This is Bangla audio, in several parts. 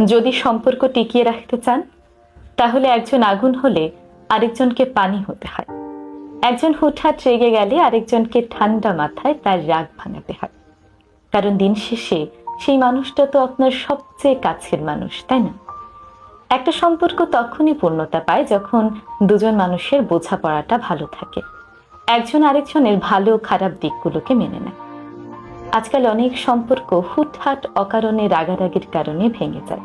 যদি সম্পর্ক টিকিয়ে রাখতে চান, তাহলে একজন আগুন হলে আরেকজনকে পানি হতে হয়। একজন হুটহাট রেগে গেলে আরেকজনকে ঠান্ডা মাথায় তার রাগ ভাঙাতে হয়। কারণ দিন শেষে সেই মানুষটা তো আপনার সবচেয়ে কাছের মানুষ, তাই না? একটা সম্পর্ক তখনই পূর্ণতা পায় যখন দুজন মানুষের বোঝাপড়াটা ভালো থাকে, একজন আরেকজনের ভালো খারাপ দিকগুলোকে মেনে নেয়। আজকাল অনেক সম্পর্ক হুটহাট অকারণে রাগারাগির কারণে ভেঙে যায়।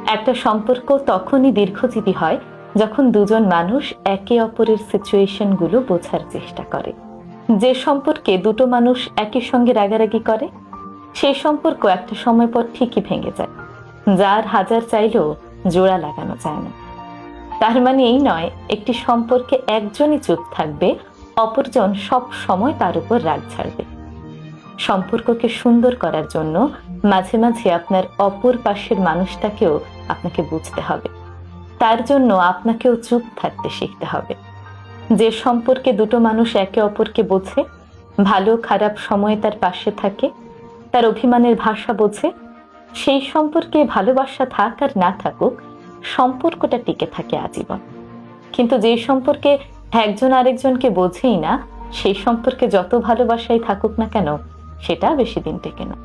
একটা সম্পর্ক তখনই দীর্ঘজীবী হয় যখন দুজন মানুষ একে অপরের সিচুয়েশনগুলো বোঝার চেষ্টা করে। যে সম্পর্কে দুটো মানুষ একই সঙ্গে রাগারাগি করে, সেই সম্পর্ক একটা সময় পর ঠিকই ভেঙে যায়। যার হাজার চাইলেও জোড়া লাগানো যায় না। তার মানে এই নয় একটি সম্পর্কে একজনই চুপ থাকবে, অপরজন সব সময় তার উপর রাগ ছাড়বে। সম্পর্ককে সুন্দর করার জন্য মাঝে মাঝে আপনার অপর পাশের মানুষটাকেও আপনাকে বুঝতে হবে। তার জন্য আপনাকেও চুপ থাকতে শিখতে হবে। যে সম্পর্কে দুটো মানুষ একে অপরকে বোঝে, ভালো খারাপ সময়ে তার পাশে থাকে, তার অভিমানের ভাষা বোঝে, সেই সম্পর্কে ভালোবাসা থাক আর না থাকুক, সম্পর্কটা টিকে থাকে আজীবন। কিন্তু যে সম্পর্কে একজন আরেকজনকে বোঝেই না, সেই সম্পর্কে যত ভালোবাসাই থাকুক না কেন, সেটা বেশি দিন টেকে না।